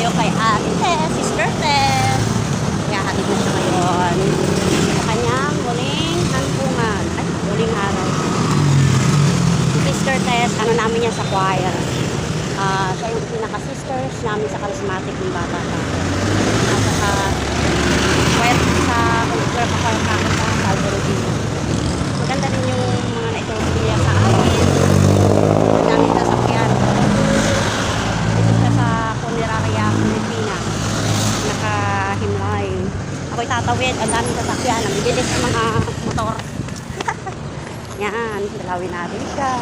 tayo kay Ate Tess, Sister Tess. Kaya hatid na siya ngayon sa kanyang huling hantungan. Ay, huling araw. Si Sister Tess, ano namin yan sa choir. Siya yung pinaka-sisters namin sa charismatic ng bata na. At saka, choir sa choir kakot sa Calvary dito. Maganda rin yung mga naitulong niya sa amin. Ang daming sasakyan. Dito siya sa Funeraria, Pilipina. Nakahimlay. Ako'y tatawid. Ang daming sasakyan. Ang bibilis ng mga motor. Yan. Dalawin natin siya.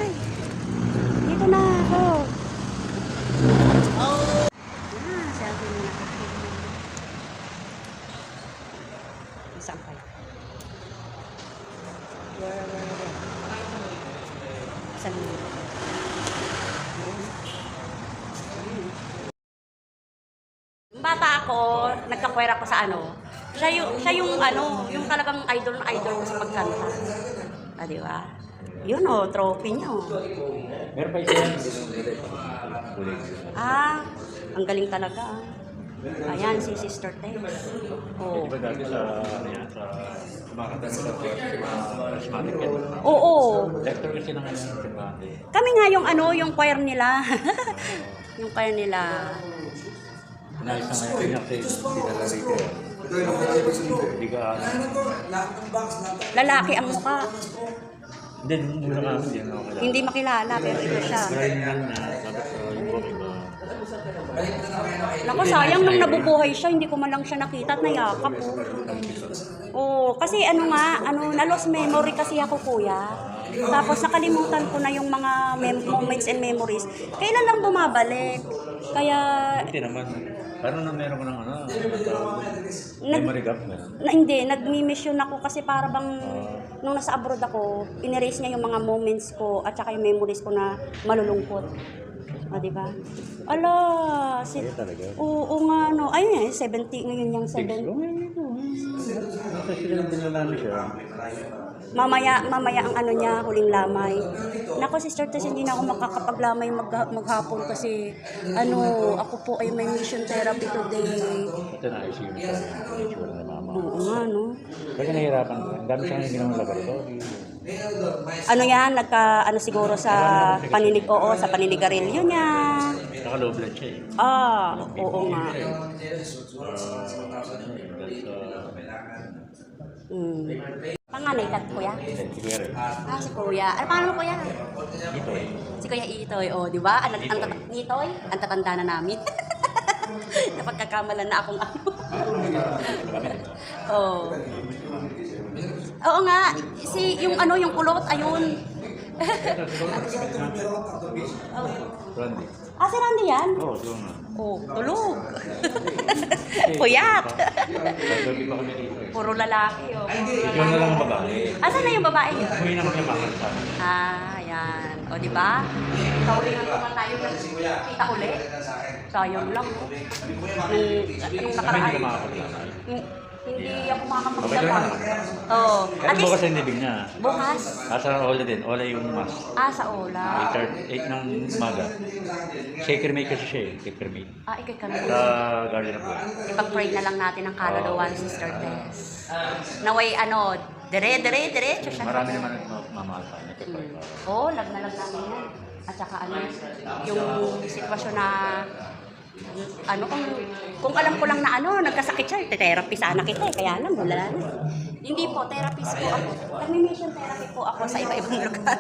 Ay. Dito na ako. Yan. Selfie muna. Isang kayo. Saan mo? Yung bata ako, nagkakwera ko sa ano, siya yung ano, yung talagang idol na idol ko sa pagkanta. Di ba? Yun o, trophy niya o. Meron pa isa yan. Ang galing talaga. Ayan, si Sister Tess. Oh. Diba dati sa, ano yan, sa kumakanta sa charismatic yan? Oo. Lector kasi ng charismatic. Kami nga yung ano, yung choir nila. Yung choir nila. Inalis na ngayon niya kasi dinala rito. Hindi ka Lalaki ang mukha. Hindi, muna ka Hindi makilala, pero ito siya. Maraming lang na dapat yung booking na. Naku, sayang nung nabubuhay siya, hindi ko man lang siya nakita at nayakap. Oo, kasi ano nga, na-lost memory kasi ako, kuya. Tapos nakalimutan ko na yung mga moments and memories. Kailan lang bumabalik? Kaya... Hindi naman. Paano na meron ko ng ano? Memory gap meron? Hindi, nag-mission ako kasi para bang nung nasa abroad ako, inerase niya yung mga moments ko at saka yung memories ko na malulungkot. Diba? Ala, talaga? Oo nga, no. Ayun yan, 70, ngayon yung 70. Kasi lang dinala siya. Mamaya ang ano niya, huling lamay. Nako, Sister Tess, hindi na ako makakapaglamay maghapon kasi ako po ay may mission therapy today. Ito na ICU niya. Itsura na mama. Oo nga, no. Kasi nahihirapan ko. Ang dami siyang ginawang laboratory. Ano yan, siguro sa sa paninigarilyo niya. Naka-low blood siya eh. Oo nga. Panganay ka, kuya? Si Kuya rin. Si kuya. Ano pangalan mo, kuya? Ito eh. Si Kuya Itoy. Di ba? Itoy, ang tatanda na namin. Napagkakamalan na akong ano. Oo nga. Yung kulot, ayun. Randy. Si Randy yan? Oo, tulong na. Tulog. Puyat. Sabi pa kami dito eh. Puro lalaki, Ikaw na lang ang babae. Asan na yung babae niyo? Kuya naman yung makakal sa akin. Yan. Di ba? Ikaw rin ang naman tayo kita ulit. Sayang lang. Nung nakaraan. Hindi ka makakapaglalakad. Hindi ako makakapagdala. Babay naman. At Kasi least, bukas ang libing niya. bukas. Sa Ola din. Ola yung mas. Sa Ola. 8 ng umaga. Shaker mate kasi siya eh. Shaker mate. Ikay kami. Sa Guardian of God. Ipag-pray na lang natin ang kaluluwan, Sister Tess. Naway, diretso siya. Marami naman ang mamahal sa kanya. Lag na lang namin yan. At saka yung sitwasyon na kung alam ko lang na nagkasakit siya, therapy sana kita kaya lang, wala na. Hindi po, therapist po ako. Nag-mission therapy po ako sa iba-ibang lugar.